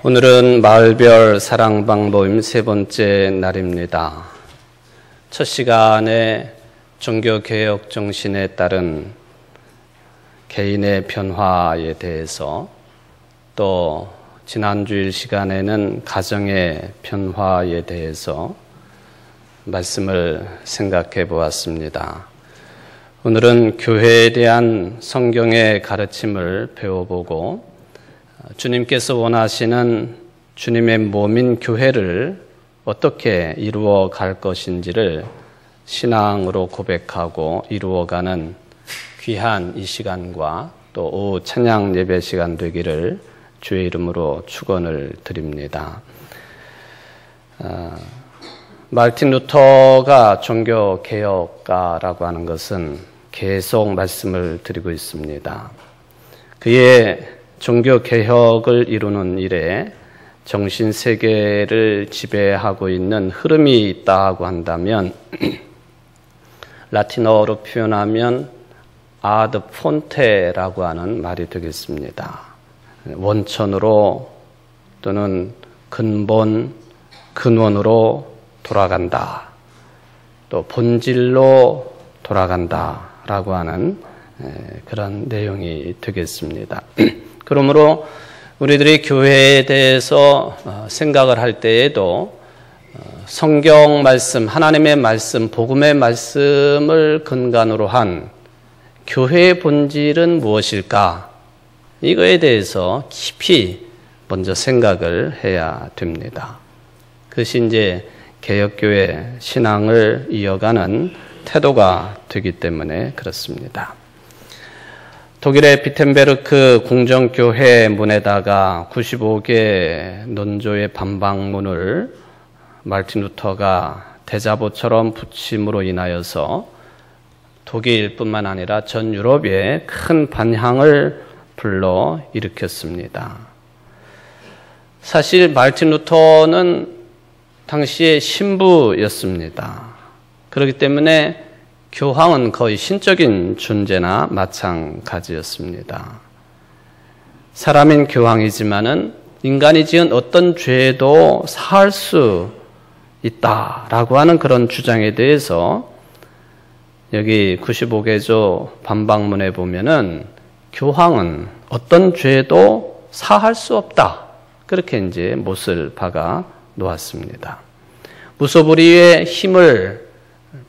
오늘은 마을별 사랑방 모임 세 번째 날입니다. 첫 시간에 종교개혁 정신에 따른 개인의 변화에 대해서, 또 지난주일 시간에는 가정의 변화에 대해서 말씀을 생각해 보았습니다. 오늘은 교회에 대한 성경의 가르침을 배워보고 주님께서 원하시는 주님의 몸인 교회를 어떻게 이루어 갈 것인지를 신앙으로 고백하고 이루어가는 귀한 이 시간과 또 오후 찬양 예배 시간 되기를 주의 이름으로 축원을 드립니다. 마르틴 루터가 종교개혁가라고 하는 것은 계속 말씀을 드리고 있습니다. 그의 종교개혁을 이루는 일에 정신세계를 지배하고 있는 흐름이 있다고 한다면 라틴어로 표현하면 아드 폰테라고 하는 말이 되겠습니다. 원천으로 또는 근원으로 돌아간다. 또 본질로 돌아간다라고 하는 그런 내용이 되겠습니다. 그러므로 우리들이 교회에 대해서 생각을 할 때에도 성경 말씀, 하나님의 말씀, 복음의 말씀을 근간으로 한 교회의 본질은 무엇일까? 이거에 대해서 깊이 먼저 생각을 해야 됩니다. 그것이 이제 개혁교회 신앙을 이어가는 태도가 되기 때문에 그렇습니다. 독일의 비텐베르크 궁정교회 문에다가 95개 논조의 반박문을 마르틴 루터가 대자보처럼 붙임으로 인하여서 독일뿐만 아니라 전 유럽에 큰 반향을 불러 일으켰습니다. 사실 마르틴 루터는 당시의 신부였습니다. 그렇기 때문에 교황은 거의 신적인 존재나 마찬가지였습니다. 사람인 교황이지만은 인간이 지은 어떤 죄도 사할 수 있다라고 하는 그런 주장에 대해서 여기 95개조 반박문에 보면은 교황은 어떤 죄도 사할 수 없다. 그렇게 이제 못을 박아 놓았습니다. 무소불위의 힘을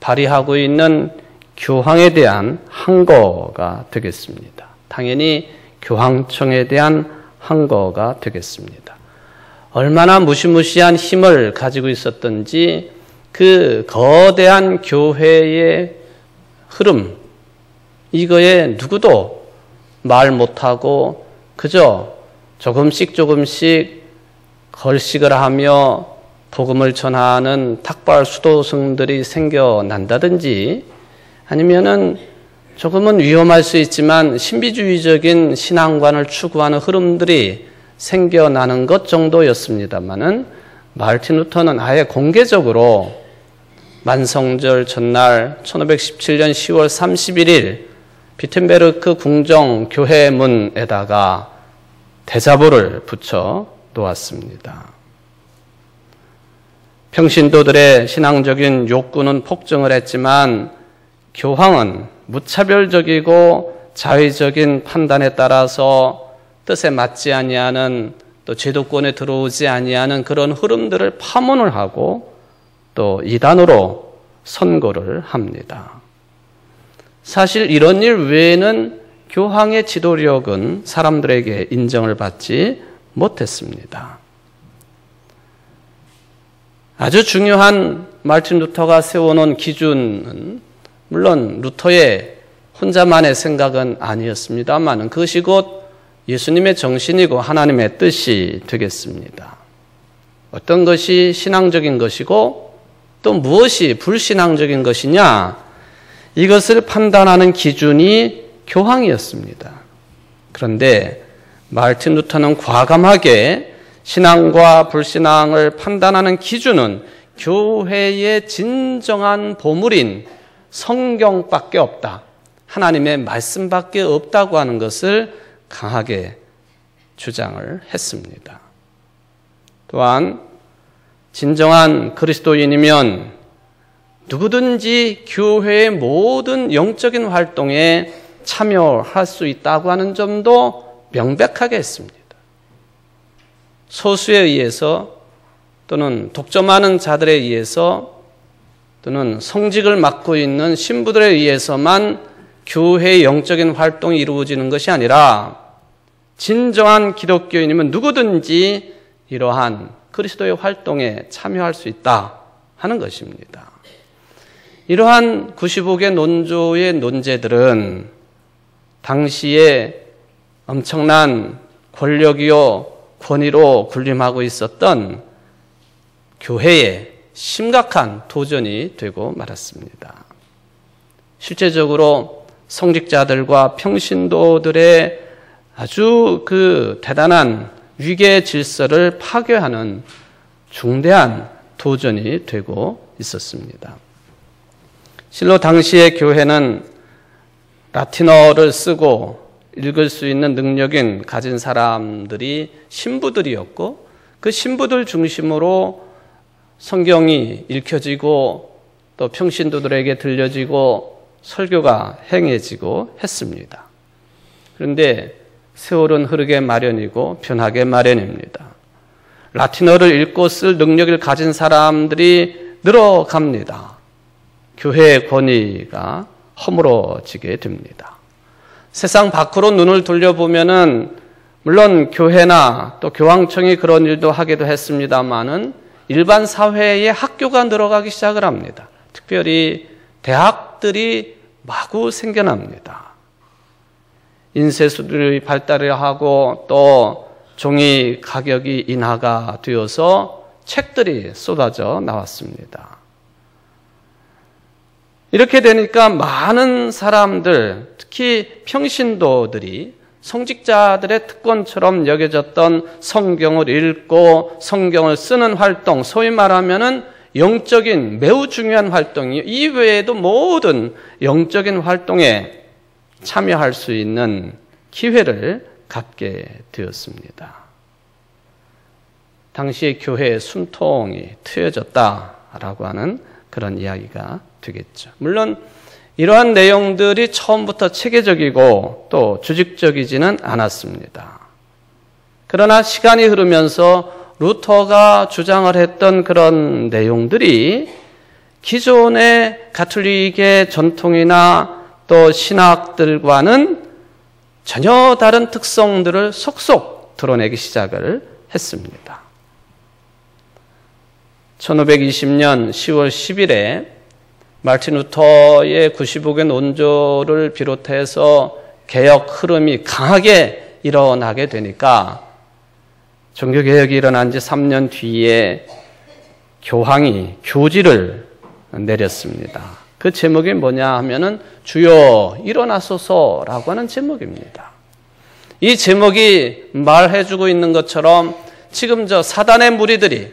발휘하고 있는 교황에 대한 항거가 되겠습니다. 당연히 교황청에 대한 항거가 되겠습니다. 얼마나 무시무시한 힘을 가지고 있었던지 그 거대한 교회의 흐름, 이거에 누구도 말 못하고 그저 조금씩 걸식을 하며 복음을 전하는 탁발 수도승들이 생겨난다든지, 아니면은 조금은 위험할 수 있지만 신비주의적인 신앙관을 추구하는 흐름들이 생겨나는 것 정도였습니다만은 마르틴 루터는 아예 공개적으로 만성절 전날 1517년 10월 31일 비텐베르크 궁정 교회문에다가 대자보를 붙여 놓았습니다. 평신도들의 신앙적인 욕구는 폭증을 했지만 교황은 무차별적이고 자의적인 판단에 따라서 뜻에 맞지 아니하는, 또 제도권에 들어오지 아니하는 그런 흐름들을 파문을 하고 또 이단으로 선고를 합니다. 사실 이런 일 외에는 교황의 지도력은 사람들에게 인정을 받지 못했습니다. 아주 중요한 마르틴 루터가 세워놓은 기준은 물론 루터의 혼자만의 생각은 아니었습니다만 그것이 곧 예수님의 정신이고 하나님의 뜻이 되겠습니다. 어떤 것이 신앙적인 것이고 또 무엇이 불신앙적인 것이냐, 이것을 판단하는 기준이 교황이었습니다. 그런데 마르틴 루터는 과감하게 신앙과 불신앙을 판단하는 기준은 교회의 진정한 보물인 성경밖에 없다. 하나님의 말씀밖에 없다고 하는 것을 강하게 주장을 했습니다. 또한 진정한 그리스도인이면 누구든지 교회의 모든 영적인 활동에 참여할 수 있다고 하는 점도 명백하게 했습니다. 소수에 의해서 또는 독점하는 자들에 의해서 또는 성직을 맡고 있는 신부들에 의해서만 교회의 영적인 활동이 이루어지는 것이 아니라 진정한 기독교인이면 누구든지 이러한 그리스도의 활동에 참여할 수 있다 하는 것입니다. 이러한 95개 논조의 논제들은 당시에 엄청난 권력이요 권위로 군림하고 있었던 교회에 심각한 도전이 되고 말았습니다. 실제적으로 성직자들과 평신도들의 아주 그 대단한 위계 질서를 파괴하는 중대한 도전이 되고 있었습니다. 실로 당시의 교회는 라틴어를 쓰고 읽을 수 있는 능력인 가진 사람들이 신부들이었고 그 신부들 중심으로 성경이 읽혀지고 또 평신도들에게 들려지고 설교가 행해지고 했습니다. 그런데 세월은 흐르게 마련이고 변하게 마련입니다. 라틴어를 읽고 쓸 능력을 가진 사람들이 늘어갑니다. 교회의 권위가 허물어지게 됩니다. 세상 밖으로 눈을 돌려보면은 물론 교회나 또 교황청이 그런 일도 하기도 했습니다만은 일반 사회에 학교가 늘어가기 시작을 합니다. 특별히 대학들이 마구 생겨납니다. 인쇄술이 발달을 하고 또 종이 가격이 인하가 되어서 책들이 쏟아져 나왔습니다. 이렇게 되니까 많은 사람들, 특히 평신도들이 성직자들의 특권처럼 여겨졌던 성경을 읽고 성경을 쓰는 활동, 소위 말하면은 영적인 매우 중요한 활동이 이 외에도 모든 영적인 활동에 참여할 수 있는 기회를 갖게 되었습니다. 당시의 교회의 숨통이 트여졌다라고 하는 그런 이야기가 되겠죠. 물론 이러한 내용들이 처음부터 체계적이고 또 조직적이지는 않았습니다. 그러나 시간이 흐르면서 루터가 주장을 했던 그런 내용들이 기존의 가톨릭의 전통이나 또 신학들과는 전혀 다른 특성들을 속속 드러내기 시작을 했습니다. 1520년 10월 10일에 마르틴 루터의 95개 논조를 비롯해서 개혁 흐름이 강하게 일어나게 되니까 종교개혁이 일어난 지 3년 뒤에 교황이 교지를 내렸습니다. 그 제목이 뭐냐 하면은 주여 일어나소서라고 하는 제목입니다. 이 제목이 말해주고 있는 것처럼 지금 저 사단의 무리들이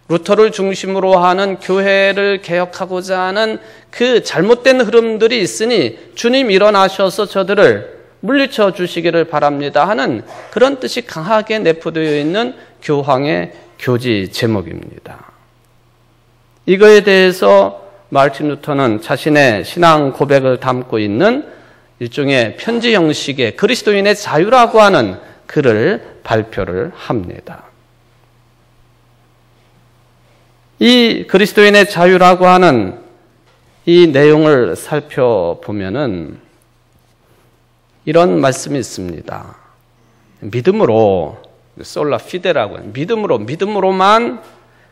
루터를 중심으로 하는 교회를 개혁하고자 하는 그 잘못된 흐름들이 있으니 주님 일어나셔서 저들을 물리쳐 주시기를 바랍니다 하는 그런 뜻이 강하게 내포되어 있는 교황의 교지 제목입니다. 이거에 대해서 마르틴 루터는 자신의 신앙 고백을 담고 있는 일종의 편지 형식의 그리스도인의 자유라고 하는 글을 발표를 합니다. 이 그리스도인의 자유라고 하는 이 내용을 살펴보면은 이런 말씀이 있습니다. 믿음으로, 솔라 피데라고 하는 믿음으로만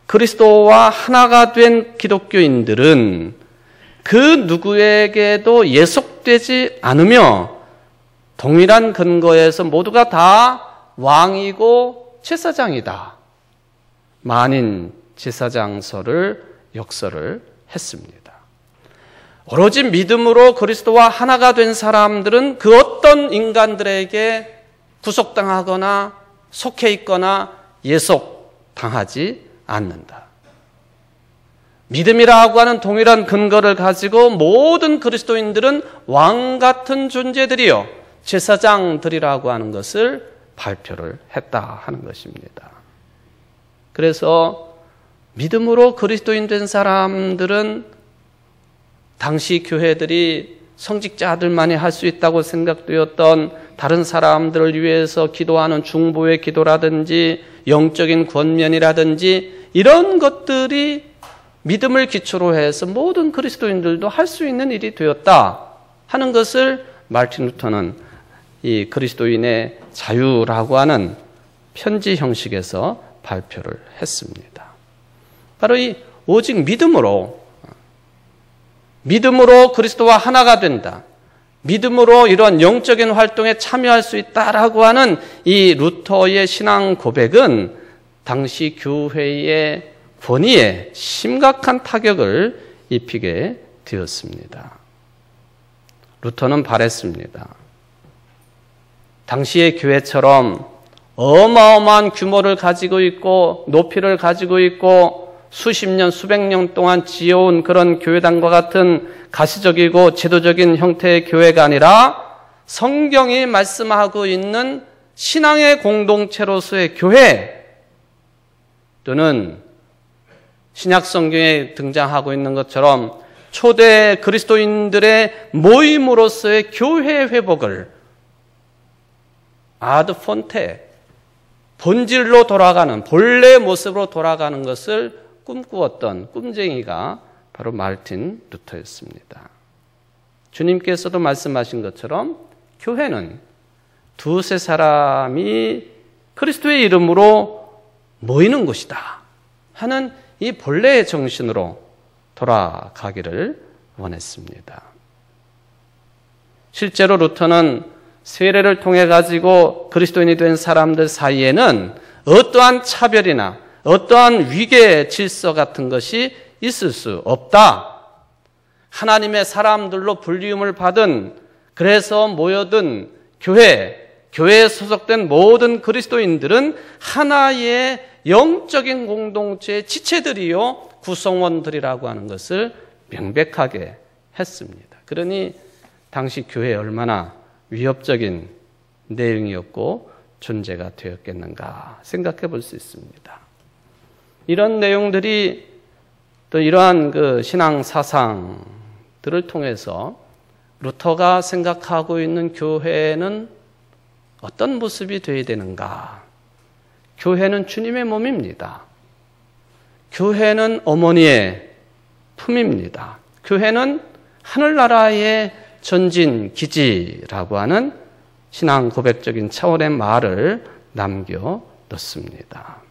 그리스도와 하나가 된 기독교인들은 그 누구에게도 예속되지 않으며 동일한 근거에서 모두가 다 왕이고 제사장이다. 만인 제사장서를 역설을 했습니다. 오로지 믿음으로 그리스도와 하나가 된 사람들은 그 어떤 인간들에게 구속당하거나 속해 있거나 예속당하지 않는다. 믿음이라고 하는 동일한 근거를 가지고 모든 그리스도인들은 왕 같은 존재들이요 제사장들이라고 하는 것을 발표를 했다 하는 것입니다. 그래서 믿음으로 그리스도인 된 사람들은 당시 교회들이 성직자들만이 할 수 있다고 생각되었던 다른 사람들을 위해서 기도하는 중보의 기도라든지 영적인 권면이라든지 이런 것들이 믿음을 기초로 해서 모든 그리스도인들도 할 수 있는 일이 되었다 하는 것을 마르틴 루터는 이 그리스도인의 자유라고 하는 편지 형식에서 발표를 했습니다. 바로 이 오직 믿음으로 그리스도와 하나가 된다. 믿음으로 이런 영적인 활동에 참여할 수 있다라고 하는 이 루터의 신앙 고백은 당시 교회의 권위에 심각한 타격을 입히게 되었습니다. 루터는 바랬습니다. 당시의 교회처럼 어마어마한 규모를 가지고 있고 높이를 가지고 있고 수십 년, 수백 년 동안 지어온 그런 교회당과 같은 가시적이고 제도적인 형태의 교회가 아니라 성경이 말씀하고 있는 신앙의 공동체로서의 교회 또는 신약 성경에 등장하고 있는 것처럼 초대 그리스도인들의 모임으로서의 교회 회복을 아드 폰테 본질로 돌아가는 본래 모습으로 돌아가는 것을 꿈꾸었던 꿈쟁이가 바로 마르틴 루터였습니다. 주님께서도 말씀하신 것처럼 교회는 두세 사람이 그리스도의 이름으로 모이는 곳이다 하는 이 본래의 정신으로 돌아가기를 원했습니다. 실제로 루터는 세례를 통해 가지고 그리스도인이 된 사람들 사이에는 어떠한 차별이나 어떠한 위계 질서 같은 것이 있을 수 없다. 하나님의 사람들로 불리움을 받은 그래서 모여든 교회에 소속된 모든 그리스도인들은 하나의 영적인 공동체의 지체들이요 구성원들이라고 하는 것을 명백하게 했습니다. 그러니 당시 교회에 얼마나 위협적인 내용이었고 존재가 되었겠는가 생각해 볼 수 있습니다. 이런 내용들이 또 이러한 그 신앙 사상들을 통해서 루터가 생각하고 있는 교회는 어떤 모습이 되어야 되는가? 교회는 주님의 몸입니다. 교회는 어머니의 품입니다. 교회는 하늘나라의 전진 기지라고 하는 신앙 고백적인 차원의 말을 남겨 놓습니다.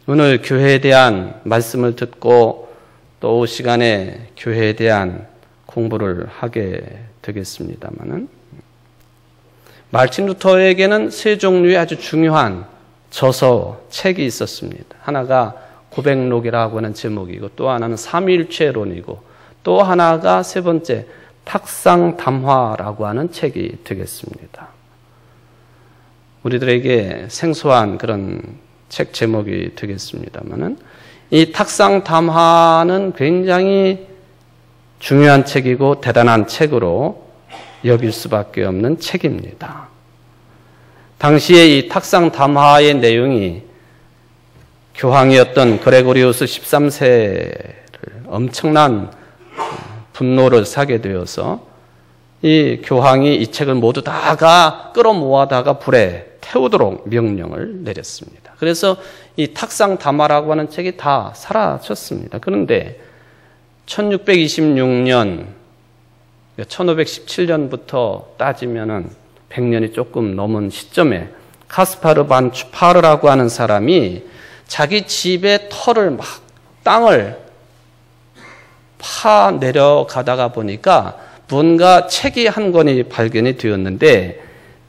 오늘 교회에 대한 말씀을 듣고 또 시간에 교회에 대한 공부를 하게 되겠습니다만은 마르틴 루터에게는 세 종류의 아주 중요한 저서 책이 있었습니다. 하나가 고백록이라고 하는 제목이고 또 하나는 삼위일체론이고 또 하나가 세 번째 탁상담화라고 하는 책이 되겠습니다. 우리들에게 생소한 그런 책 제목이 되겠습니다만은 이 탁상담화는 굉장히 중요한 책이고 대단한 책으로 여길 수밖에 없는 책입니다. 당시에 이 탁상담화의 내용이 교황이었던 그레고리우스 13세를 엄청난 분노를 사게 되어서 이 교황이 이 책을 모두 다가 끌어모아다가 불에 태우도록 명령을 내렸습니다. 그래서 이 탁상담화라고 하는 책이 다 사라졌습니다. 그런데 1626년, 1517년부터 따지면은 100년이 조금 넘은 시점에 카스파르 반 추파르라고 하는 사람이 자기 집의 터를 막 땅을 파 내려가다가 보니까 뭔가 책이 한 권이 발견이 되었는데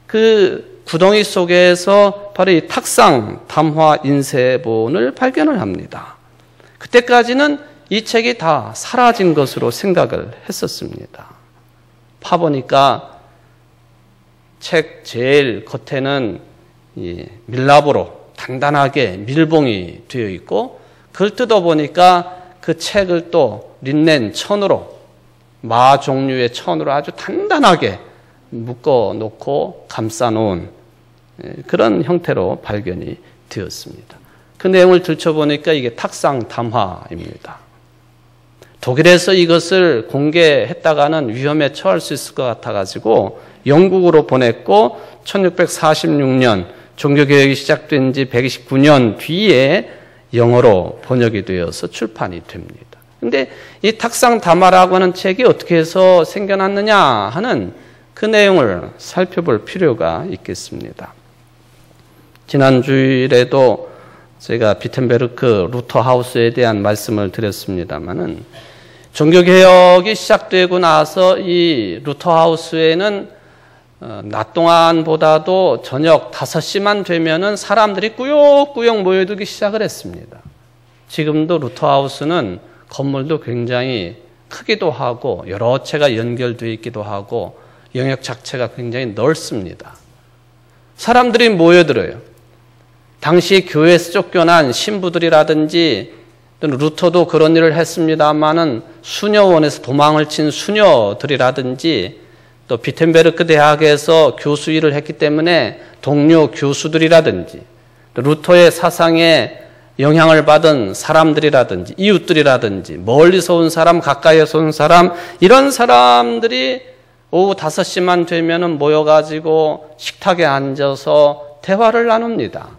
그 구덩이 속에서 바로 이 탁상 담화 인쇄본을 발견을 합니다. 그때까지는 이 책이 다 사라진 것으로 생각을 했었습니다. 파보니까 책 제일 겉에는 이 밀랍으로 단단하게 밀봉이 되어 있고 그걸 뜯어보니까 그 책을 또 린넨 천으로 마 종류의 천으로 아주 단단하게 묶어놓고 감싸놓은 그런 형태로 발견이 되었습니다. 그 내용을 들춰보니까 이게 탁상 담화입니다. 독일에서 이것을 공개했다가는 위험에 처할 수 있을 것 같아가지고 영국으로 보냈고 1646년 종교개혁이 시작된 지 129년 뒤에 영어로 번역이 되어서 출판이 됩니다. 근데 이 탁상 담화라고 하는 책이 어떻게 해서 생겨났느냐 하는 그 내용을 살펴볼 필요가 있겠습니다. 지난 주일에도 제가 비텐베르크 루터 하우스에 대한 말씀을 드렸습니다마는 종교개혁이 시작되고 나서 이 루터 하우스에는 낮 동안보다도 저녁 5시만 되면은 사람들이 꾸역꾸역 모여들기 시작을 했습니다. 지금도 루터 하우스는 건물도 굉장히 크기도 하고 여러 채가 연결되어 있기도 하고 영역 자체가 굉장히 넓습니다. 사람들이 모여들어요. 당시 교회에서 쫓겨난 신부들이라든지 또는 루터도 그런 일을 했습니다마는 수녀원에서 도망을 친 수녀들이라든지 또 비텐베르크 대학에서 교수 일을 했기 때문에 동료 교수들이라든지 또 루터의 사상에 영향을 받은 사람들이라든지 이웃들이라든지 멀리서 온 사람, 가까이에서 온 사람 이런 사람들이 오후 5시만 되면 모여가지고 식탁에 앉아서 대화를 나눕니다.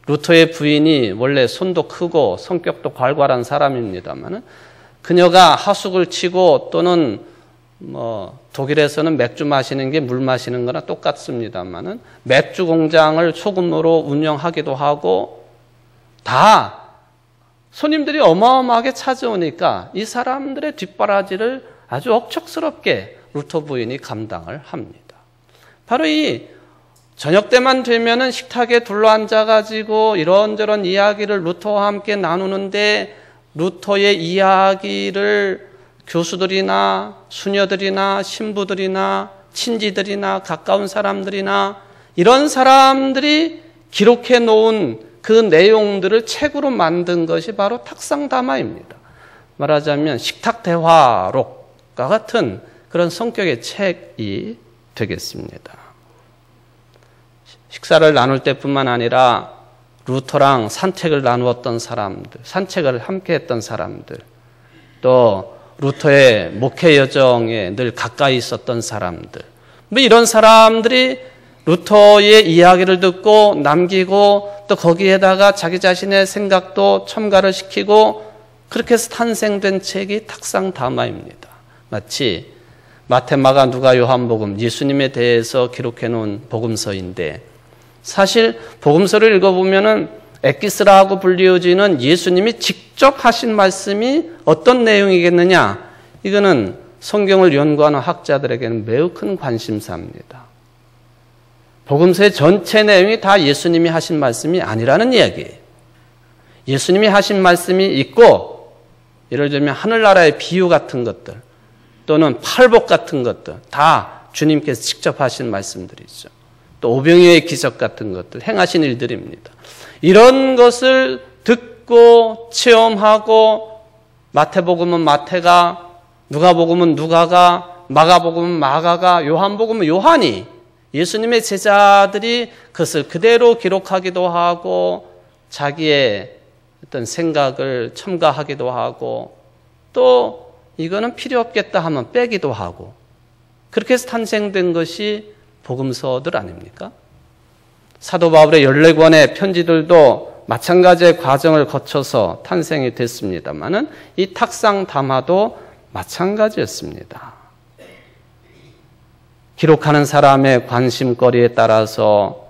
루터의 부인이 원래 손도 크고 성격도 괄괄한 사람입니다만 그녀가 하숙을 치고 또는 독일에서는 맥주 마시는 게 물 마시는 거나 똑같습니다만 맥주 공장을 소규모로 운영하기도 하고 다 손님들이 어마어마하게 찾아오니까 이 사람들의 뒷바라지를 아주 억척스럽게 루터 부인이 감당을 합니다. 바로 이 저녁 때만 되면은 식탁에 둘러앉아가지고 이런저런 이야기를 루터와 함께 나누는데 루터의 이야기를 교수들이나 수녀들이나 신부들이나 친지들이나 가까운 사람들이나 이런 사람들이 기록해 놓은 그 내용들을 책으로 만든 것이 바로 탁상담화입니다. 말하자면 식탁대화록과 같은 그런 성격의 책이 되겠습니다. 식사를 나눌 때뿐만 아니라 루터랑 산책을 나누었던 사람들, 산책을 함께 했던 사람들, 또 루터의 목회 여정에 늘 가까이 있었던 사람들, 이런 사람들이 루터의 이야기를 듣고 남기고 또 거기에다가 자기 자신의 생각도 첨가를 시키고 그렇게 해서 탄생된 책이 탁상담화입니다. 마치 마태, 마가, 누가, 요한복음, 예수님에 대해서 기록해 놓은 복음서인데 사실 복음서를 읽어보면은 엑기스라고 불리워지는 예수님이 직접 하신 말씀이 어떤 내용이겠느냐? 이거는 성경을 연구하는 학자들에게는 매우 큰 관심사입니다. 복음서의 전체 내용이 다 예수님이 하신 말씀이 아니라는 이야기예요. 예수님이 하신 말씀이 있고 예를 들면 하늘나라의 비유 같은 것들 또는 팔복 같은 것들 다 주님께서 직접 하신 말씀들이죠. 또 오병이어의 기적 같은 것들 행하신 일들입니다. 이런 것을 듣고 체험하고 마태복음은 마태가, 누가복음은 누가가, 마가복음은 마가가, 요한복음은 요한이 예수님의 제자들이 그것을 그대로 기록하기도 하고 자기의 어떤 생각을 첨가하기도 하고 또 이거는 필요 없겠다 하면 빼기도 하고 그렇게 해서 탄생된 것이 복음서들 아닙니까? 사도 바울의 14권의 편지들도 마찬가지의 과정을 거쳐서 탄생이 됐습니다만은 이 탁상 담화도 마찬가지였습니다. 기록하는 사람의 관심거리에 따라서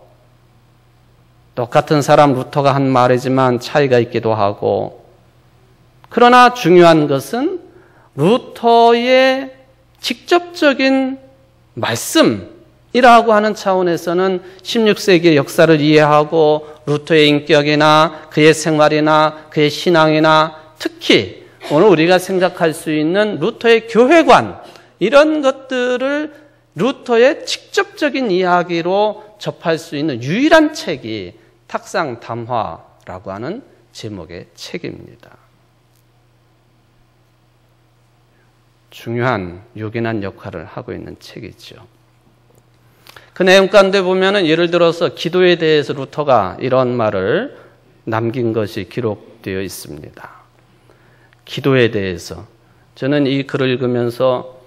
똑같은 사람 루터가 한 말이지만 차이가 있기도 하고 그러나 중요한 것은 루터의 직접적인 말씀이라고 하는 차원에서는 16세기의 역사를 이해하고 루터의 인격이나 그의 생활이나 그의 신앙이나 특히 오늘 우리가 생각할 수 있는 루터의 교회관 이런 것들을 루터의 직접적인 이야기로 접할 수 있는 유일한 책이 탁상담화라고 하는 제목의 책입니다. 중요한 요긴한 역할을 하고 있는 책이죠. 그 내용 가운데 보면은 예를 들어서 기도에 대해서 루터가 이런 말을 남긴 것이 기록되어 있습니다. 기도에 대해서. 저는 이 글을 읽으면서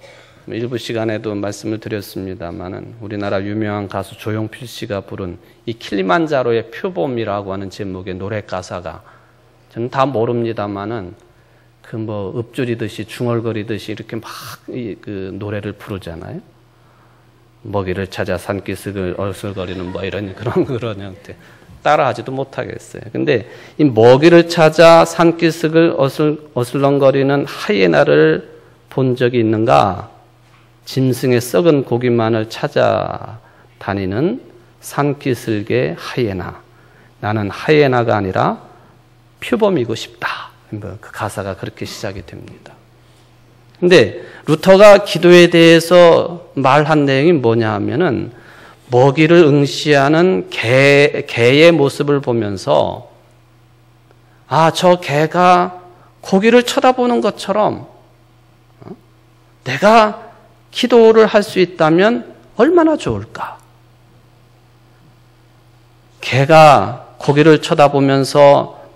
일부 시간에도 말씀을 드렸습니다만은 우리나라 유명한 가수 조용필 씨가 부른 이 킬리만자로의 표범이라고 하는 제목의 노래 가사가 저는 다 모릅니다만은 그 뭐 읊조리듯이 중얼거리듯이 이렇게 막 그 노래를 부르잖아요. 먹이를 찾아 산기슭을 어슬거리는 뭐 이런 그런 형태. 따라하지도 못하겠어요. 근데 이 먹이를 찾아 산기슭을 어슬렁거리는 하이에나를 본 적이 있는가? 짐승의 썩은 고기만을 찾아다니는 산기슭의 하이에나. 나는 하이에나가 아니라 표범이고 싶다. 그 가사가 그렇게 시작이 됩니다. 근데 루터가 기도에 대해서 말한 내용이 뭐냐 하면은 먹이를 응시하는 개의 모습을 보면서 저 개가 고기를 쳐다보는 것처럼 내가 기도를 할 수 있다면 얼마나 좋을까? 개가 고기를 쳐다보면서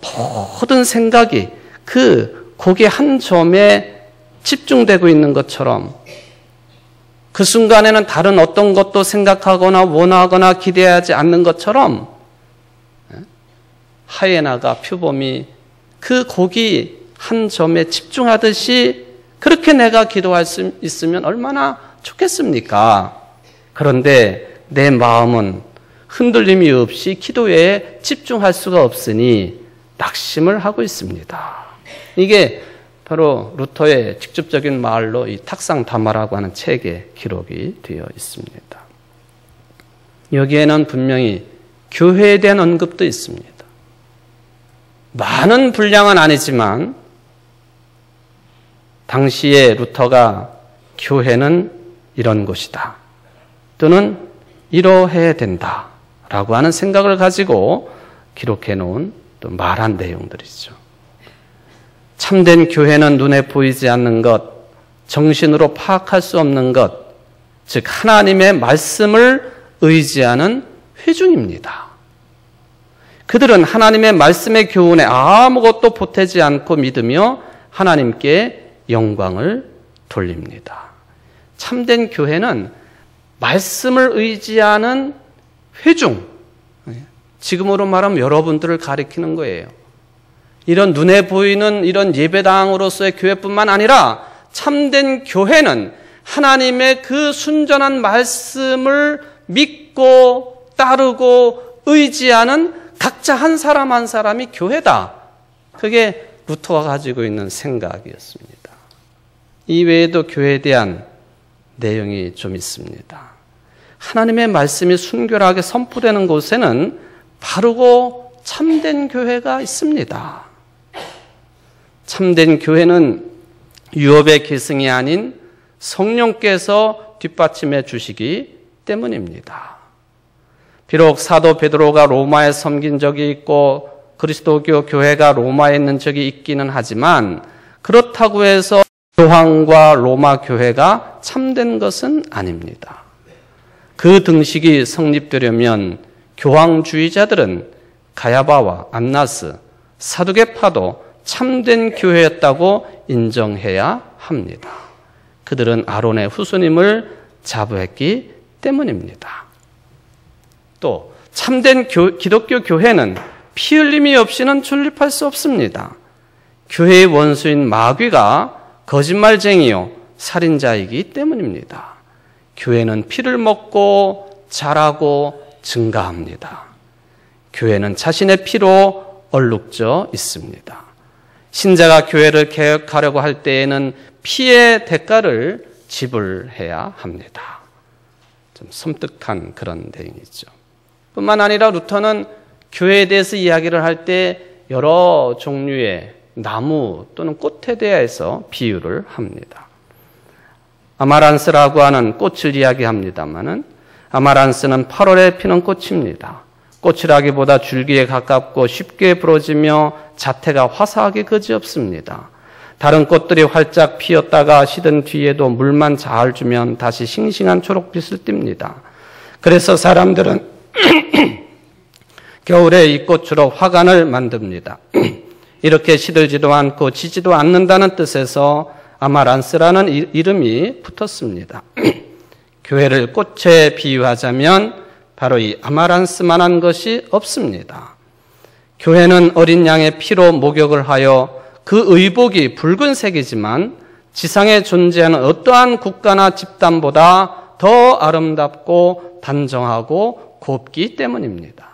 모든 생각이 그 고기 한 점에 집중되고 있는 것처럼 그 순간에는 다른 어떤 것도 생각하거나 원하거나 기대하지 않는 것처럼 하이에나가 표범이 그 고기 한 점에 집중하듯이 그렇게 내가 기도할 수 있으면 얼마나 좋겠습니까? 그런데 내 마음은 흔들림이 없이 기도에 집중할 수가 없으니 낙심을 하고 있습니다. 이게 바로 루터의 직접적인 말로 이 탁상담화라고 하는 책에 기록이 되어 있습니다. 여기에는 분명히 교회에 대한 언급도 있습니다. 많은 분량은 아니지만 당시에 루터가 교회는 이런 곳이다 또는 이러해야 된다라고 하는 생각을 가지고 기록해 놓은 또 말한 내용들이죠. 참된 교회는 눈에 보이지 않는 것, 정신으로 파악할 수 없는 것, 즉 하나님의 말씀을 의지하는 회중입니다. 그들은 하나님의 말씀의 교훈에 아무것도 보태지 않고 믿으며 하나님께 영광을 돌립니다. 참된 교회는 말씀을 의지하는 회중, 지금으로 말하면 여러분들을 가리키는 거예요. 이런 눈에 보이는 이런 예배당으로서의 교회뿐만 아니라 참된 교회는 하나님의 그 순전한 말씀을 믿고 따르고 의지하는 각자 한 사람 한 사람이 교회다. 그게 루터가 가지고 있는 생각이었습니다. 이외에도 교회에 대한 내용이 좀 있습니다. 하나님의 말씀이 순결하게 선포되는 곳에는 바르고 참된 교회가 있습니다. 참된 교회는 유업의 계승이 아닌 성령께서 뒷받침해 주시기 때문입니다. 비록 사도 베드로가 로마에 섬긴 적이 있고 그리스도교 교회가 로마에 있는 적이 있기는 하지만 그렇다고 해서 교황과 로마 교회가 참된 것은 아닙니다. 그 등식이 성립되려면 교황주의자들은 가야바와 안나스, 사두개파도 참된 교회였다고 인정해야 합니다. 그들은 아론의 후손임을 자부했기 때문입니다. 또 참된 기독교 교회는 피 흘림이 없이는 존립할 수 없습니다. 교회의 원수인 마귀가 거짓말쟁이요 살인자이기 때문입니다. 교회는 피를 먹고 자라고 증가합니다. 교회는 자신의 피로 얼룩져 있습니다. 신자가 교회를 개혁하려고 할 때에는 피의 대가를 지불해야 합니다. 좀 섬뜩한 그런 내용이죠. 뿐만 아니라 루터는 교회에 대해서 이야기를 할 때 여러 종류의 나무 또는 꽃에 대해서 비유를 합니다. 아마란스라고 하는 꽃을 이야기합니다마는 아마란스는 8월에 피는 꽃입니다. 꽃이라기보다 줄기에 가깝고 쉽게 부러지며 자태가 화사하기 그지없습니다. 다른 꽃들이 활짝 피었다가 시든 뒤에도 물만 잘 주면 다시 싱싱한 초록빛을 띱니다. 그래서 사람들은 겨울에 이 꽃으로 화관을 만듭니다. 이렇게 시들지도 않고 지지도 않는다는 뜻에서 아마란스라는 이름이 붙었습니다. 교회를 꽃에 비유하자면 바로 이 아마란스만한 것이 없습니다. 교회는 어린 양의 피로 목욕을 하여 그 의복이 붉은색이지만 지상에 존재하는 어떠한 국가나 집단보다 더 아름답고 단정하고 곱기 때문입니다.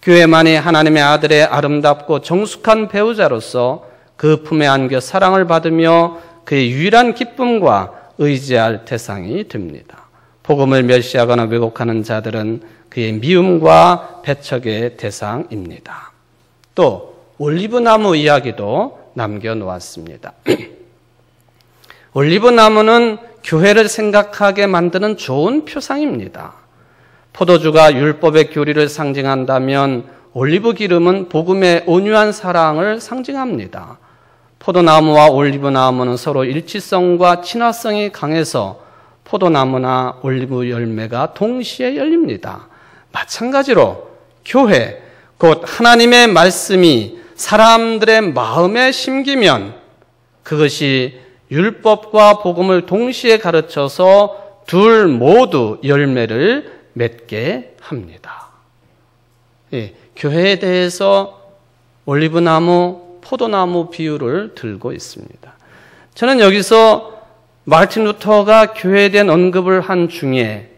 교회만이 하나님의 아들의 아름답고 정숙한 배우자로서 그 품에 안겨 사랑을 받으며 그의 유일한 기쁨과 의지할 대상이 됩니다. 복음을 멸시하거나 왜곡하는 자들은 그의 미움과 배척의 대상입니다. 또 올리브나무 이야기도 남겨놓았습니다. 올리브나무는 교회를 생각하게 만드는 좋은 표상입니다. 포도주가 율법의 교리를 상징한다면 올리브 기름은 복음의 온유한 사랑을 상징합니다. 포도나무와 올리브나무는 서로 일치성과 친화성이 강해서 포도나무나 올리브 열매가 동시에 열립니다. 마찬가지로 교회, 곧 하나님의 말씀이 사람들의 마음에 심기면 그것이 율법과 복음을 동시에 가르쳐서 둘 모두 열매를 맺게 합니다. 예, 교회에 대해서 올리브나무, 포도나무 비유를 들고 있습니다. 저는 여기서 마르틴 루터가 교회에 대한 언급을 한 중에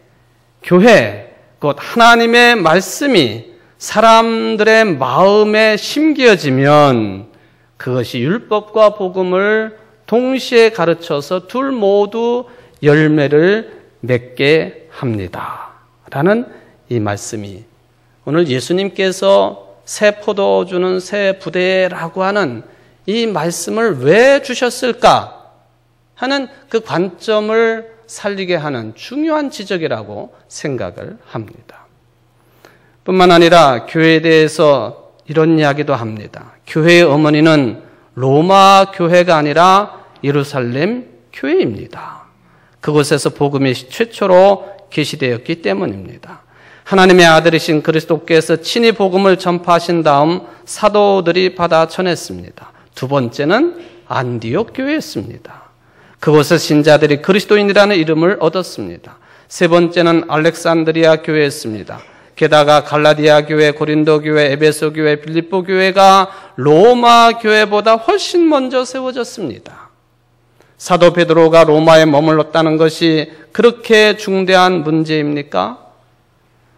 교회, 곧 하나님의 말씀이 사람들의 마음에 심겨지면 그것이 율법과 복음을 동시에 가르쳐서 둘 모두 열매를 맺게 합니다. 라는 이 말씀이 오늘 예수님께서 새 포도주는 새 부대라고 하는 이 말씀을 왜 주셨을까 하는 그 관점을 살리게 하는 중요한 지적이라고 생각을 합니다. 뿐만 아니라 교회에 대해서 이런 이야기도 합니다. 교회의 어머니는 로마 교회가 아니라 예루살렘 교회입니다. 그곳에서 복음이 최초로 계시되었기 때문입니다. 하나님의 아들이신 그리스도께서 친히 복음을 전파하신 다음 사도들이 받아 전했습니다. 두 번째는 안디옥 교회였습니다. 그곳에 신자들이 그리스도인이라는 이름을 얻었습니다. 세 번째는 알렉산드리아 교회였습니다. 게다가 갈라디아 교회, 고린도 교회, 에베소 교회, 빌립보 교회가 로마 교회보다 훨씬 먼저 세워졌습니다. 사도 베드로가 로마에 머물렀다는 것이 그렇게 중대한 문제입니까?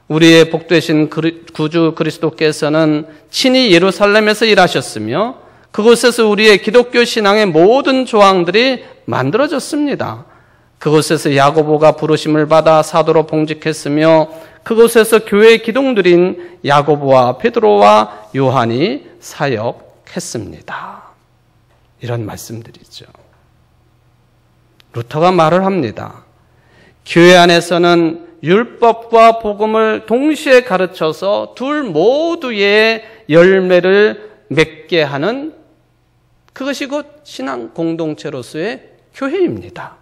우리의 복되신 구주 그리스도께서는 친히 예루살렘에서 일하셨으며 그곳에서 우리의 기독교 신앙의 모든 조항들이 만들어졌습니다. 그곳에서 야고보가 부르심을 받아 사도로 봉직했으며 그곳에서 교회의 기둥들인 야고보와 베드로와 요한이 사역했습니다. 이런 말씀들이죠. 루터가 말을 합니다. 교회 안에서는 율법과 복음을 동시에 가르쳐서 둘 모두의 열매를 맺게 하는 그것이 곧 신앙 공동체로서의 교회입니다.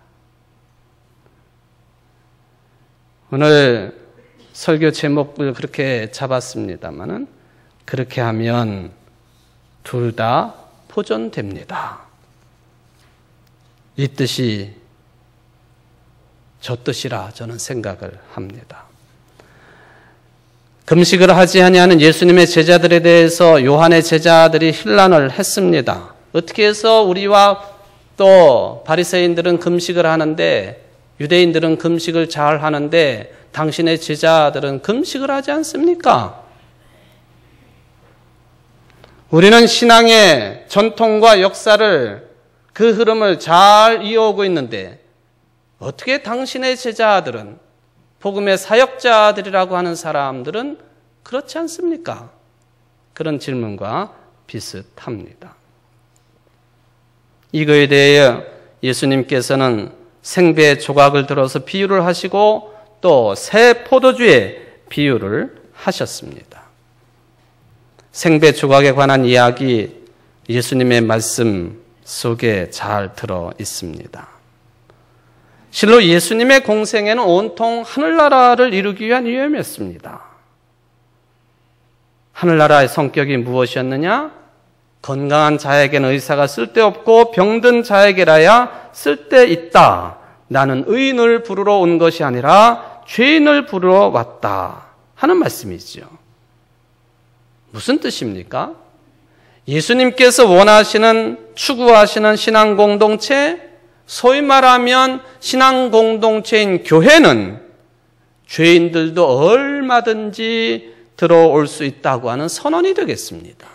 오늘 설교 제목을 그렇게 잡았습니다만은 그렇게 하면 둘 다 보존됩니다. 이 뜻이 저 뜻이라 저는 생각을 합니다. 금식을 하지 아니하는 예수님의 제자들에 대해서 요한의 제자들이 혼란을 했습니다. 어떻게 해서 우리와 또 바리새인들은 금식을 하는데 유대인들은 금식을 잘 하는데 당신의 제자들은 금식을 하지 않습니까? 우리는 신앙의 전통과 역사를 그 흐름을 잘 이어오고 있는데 어떻게 당신의 제자들은 복음의 사역자들이라고 하는 사람들은 그렇지 않습니까? 그런 질문과 비슷합니다. 이거에 대해 예수님께서는 생배 조각을 들어서 비유를 하시고 또 새 포도주의 비유를 하셨습니다. 생배 조각에 관한 이야기 예수님의 말씀 속에 잘 들어 있습니다. 실로 예수님의 공생애는 온통 하늘나라를 이루기 위한 위험이었습니다. 하늘나라의 성격이 무엇이었느냐? 건강한 자에게는 의사가 쓸데없고 병든 자에게라야 쓸데있다. 나는 의인을 부르러 온 것이 아니라 죄인을 부르러 왔다 하는 말씀이지요. 무슨 뜻입니까? 예수님께서 원하시는, 추구하시는 신앙 공동체, 소위 말하면 신앙 공동체인 교회는 죄인들도 얼마든지 들어올 수 있다고 하는 선언이 되겠습니다.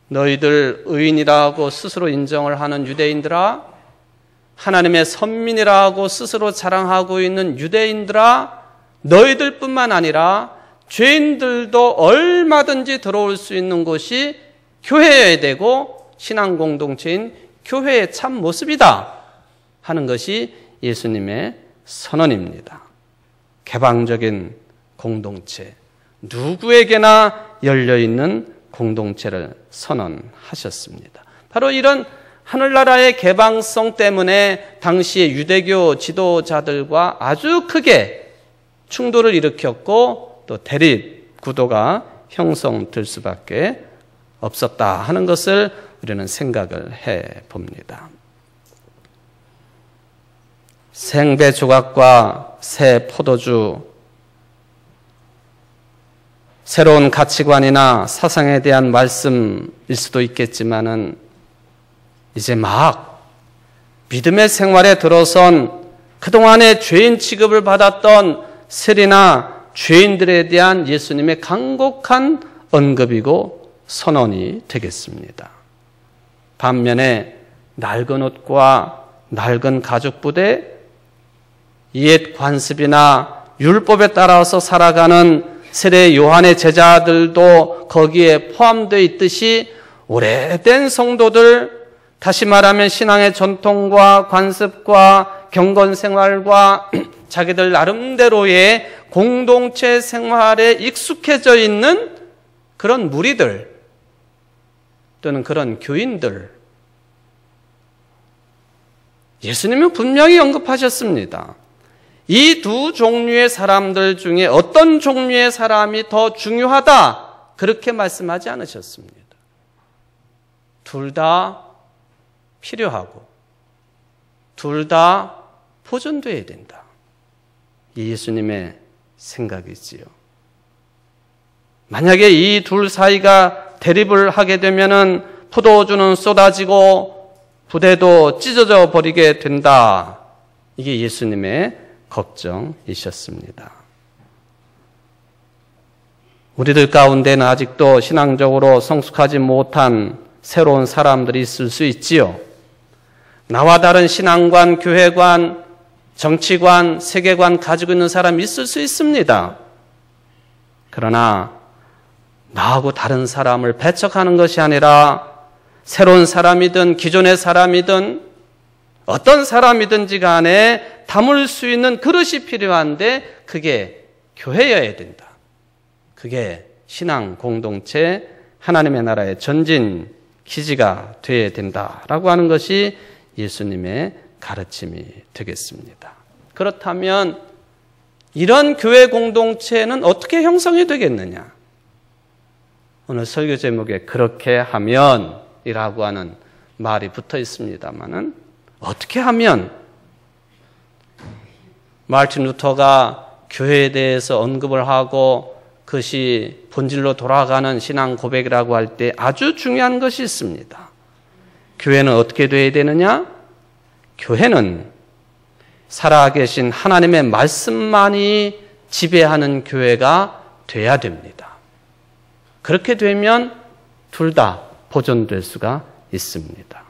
너희들 의인이라고 스스로 인정을 하는 유대인들아, 하나님의 선민이라고 스스로 자랑하고 있는 유대인들아, 너희들뿐만 아니라 죄인들도 얼마든지 들어올 수 있는 곳이 교회여야 되고 신앙 공동체인 교회의 참 모습이다 하는 것이 예수님의 선언입니다. 개방적인 공동체, 누구에게나 열려있는 공동체를 선언하셨습니다. 바로 이런 하늘나라의 개방성 때문에 당시의 유대교 지도자들과 아주 크게 충돌을 일으켰고 또 대립 구도가 형성될 수밖에 없었다 하는 것을 우리는 생각을 해봅니다. 생배 조각과 새 포도주, 새로운 가치관이나 사상에 대한 말씀일 수도 있겠지만은 이제 막 믿음의 생활에 들어선 그동안의 죄인 취급을 받았던 세리나 죄인들에 대한 예수님의 간곡한 언급이고 선언이 되겠습니다. 반면에 낡은 옷과 낡은 가죽 부대, 옛 관습이나 율법에 따라서 살아가는 세례 요한의 제자들도 거기에 포함되어 있듯이 오래된 성도들, 다시 말하면 신앙의 전통과 관습과 경건 생활과 자기들 나름대로의 공동체 생활에 익숙해져 있는 그런 무리들 또는 그런 교인들, 예수님은 분명히 언급하셨습니다. 이 두 종류의 사람들 중에 어떤 종류의 사람이 더 중요하다 그렇게 말씀하지 않으셨습니다. 둘 다 필요하고 둘 다 보존되어야 된다. 이 예수님의 생각이지요. 만약에 이 둘 사이가 대립을 하게 되면은 포도주는 쏟아지고 부대도 찢어져 버리게 된다. 이게 예수님의 걱정이셨습니다. 우리들 가운데는 아직도 신앙적으로 성숙하지 못한 새로운 사람들이 있을 수 있지요. 나와 다른 신앙관, 교회관, 정치관, 세계관 가지고 있는 사람이 있을 수 있습니다. 그러나 나하고 다른 사람을 배척하는 것이 아니라 새로운 사람이든 기존의 사람이든 어떤 사람이든지 간에 담을 수 있는 그릇이 필요한데 그게 교회여야 된다. 그게 신앙 공동체 하나님의 나라의 전진 기지가 되어야 된다라고 하는 것이 예수님의 가르침이 되겠습니다. 그렇다면 이런 교회 공동체는 어떻게 형성이 되겠느냐? 오늘 설교 제목에 그렇게 하면 이라고 하는 말이 붙어 있습니다만은 어떻게 하면 마르틴 루터가 교회에 대해서 언급을 하고 그것이 본질로 돌아가는 신앙 고백이라고 할 때 아주 중요한 것이 있습니다. 교회는 어떻게 되어야 되느냐? 교회는 살아계신 하나님의 말씀만이 지배하는 교회가 돼야 됩니다. 그렇게 되면 둘 다 보존될 수가 있습니다.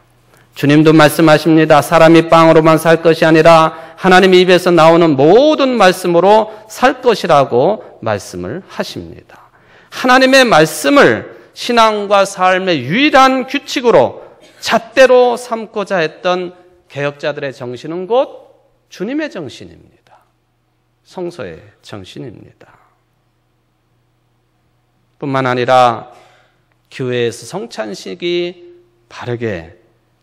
주님도 말씀하십니다. 사람이 빵으로만 살 것이 아니라 하나님의 입에서 나오는 모든 말씀으로 살 것이라고 말씀을 하십니다. 하나님의 말씀을 신앙과 삶의 유일한 규칙으로 잣대로 삼고자 했던 개혁자들의 정신은 곧 주님의 정신입니다. 성서의 정신입니다. 뿐만 아니라 교회에서 성찬식이 바르게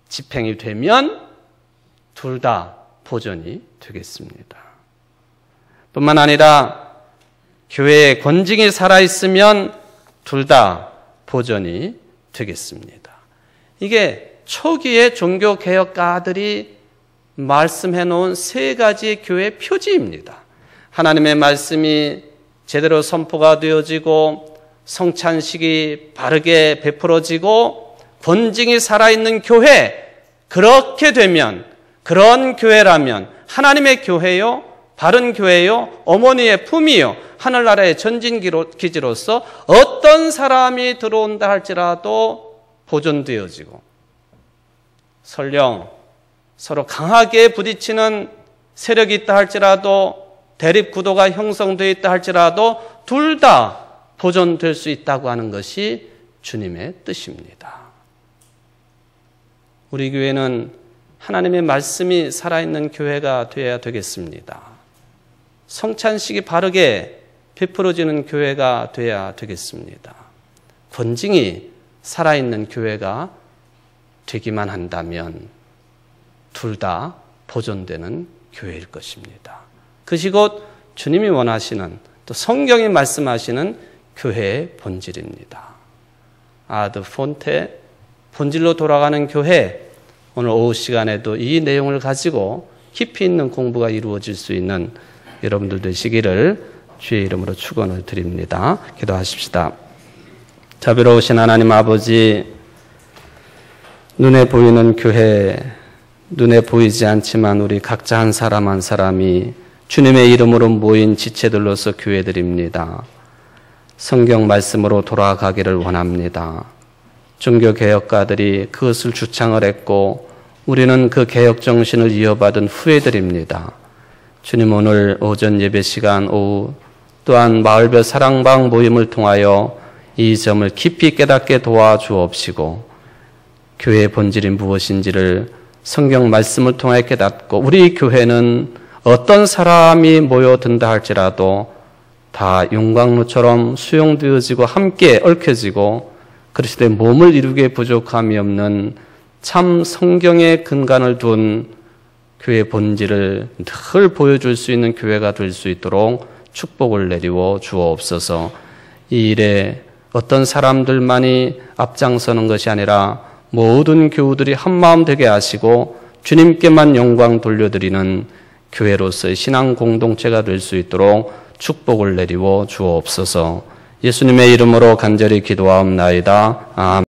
집행이 되면 둘 다 보존이 되겠습니다. 뿐만 아니라 교회의 권징이 살아있으면 둘 다 보존이 되겠습니다. 이게 초기의 종교개혁가들이 말씀해 놓은 세 가지 교회 표지입니다. 하나님의 말씀이 제대로 선포가 되어지고 성찬식이 바르게 베풀어지고 권징이 살아있는 교회, 그렇게 되면 그런 교회라면 하나님의 교회요, 바른 교회요, 어머니의 품이요, 하늘나라의 전진기지로서 어떤 사람이 들어온다 할지라도 보존되어지고 설령 서로 강하게 부딪히는 세력이 있다 할지라도 대립 구도가 형성되어 있다 할지라도 둘 다 보존될 수 있다고 하는 것이 주님의 뜻입니다. 우리 교회는 하나님의 말씀이 살아있는 교회가 되어야 되겠습니다. 성찬식이 바르게 베풀어지는 교회가 되어야 되겠습니다. 권징이 살아있는 교회가 되기만 한다면 둘 다 보존되는 교회일 것입니다. 그것이 곧 주님이 원하시는, 또 성경이 말씀하시는 교회의 본질입니다. 아드 폰테, 본질로 돌아가는 교회, 오늘 오후 시간에도 이 내용을 가지고 깊이 있는 공부가 이루어질 수 있는 여러분들 되시기를 주의 이름으로 축원을 드립니다. 기도하십시다. 자비로우신 하나님 아버지, 눈에 보이는 교회, 눈에 보이지 않지만 우리 각자 한 사람 한 사람이 주님의 이름으로 모인 지체들로서 교회들입니다. 성경 말씀으로 돌아가기를 원합니다. 종교개혁가들이 그것을 주창을 했고 우리는 그 개혁 정신을 이어받은 후예들입니다. 주님, 오늘 오전 예배 시간, 오후 또한 마을별 사랑방 모임을 통하여 이 점을 깊이 깨닫게 도와주옵시고 교회의 본질이 무엇인지를 성경 말씀을 통해 깨닫고 우리 교회는 어떤 사람이 모여든다 할지라도 다 용광로처럼 수용되어지고 함께 얽혀지고 그리스도의 몸을 이루기에 부족함이 없는 참 성경의 근간을 둔 교회의 본질을 늘 보여줄 수 있는 교회가 될 수 있도록 축복을 내리워 주옵소서. 이 일에 어떤 사람들만이 앞장서는 것이 아니라 모든 교우들이 한마음 되게 하시고 주님께만 영광 돌려드리는 교회로서의 신앙 공동체가 될 수 있도록 축복을 내리워 주옵소서. 예수님의 이름으로 간절히 기도하옵나이다. 아멘.